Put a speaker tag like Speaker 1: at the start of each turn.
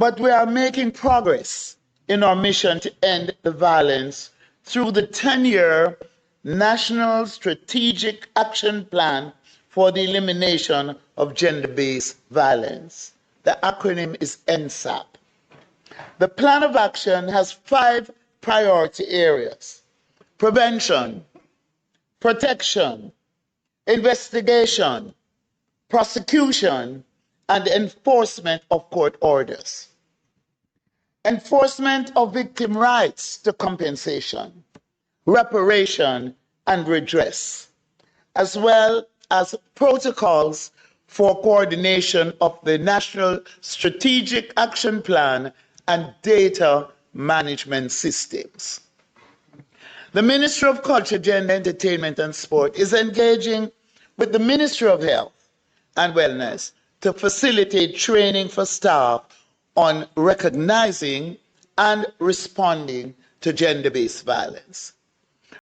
Speaker 1: But we are making progress in our mission to end the violence through the 10-year National Strategic Action Plan for the Elimination of Gender-Based Violence. The acronym is NSAP. The plan of action has 5 priority areas: prevention, protection, investigation, prosecution, and enforcement of court orders. Enforcement of victim rights to compensation, reparation, and redress, as well as protocols for coordination of the National Strategic Action Plan and data management systems. The Ministry of Culture, Gender, Entertainment and Sport is engaging with the Ministry of Health and Wellness to facilitate training for staff on recognizing and responding to gender-based violence.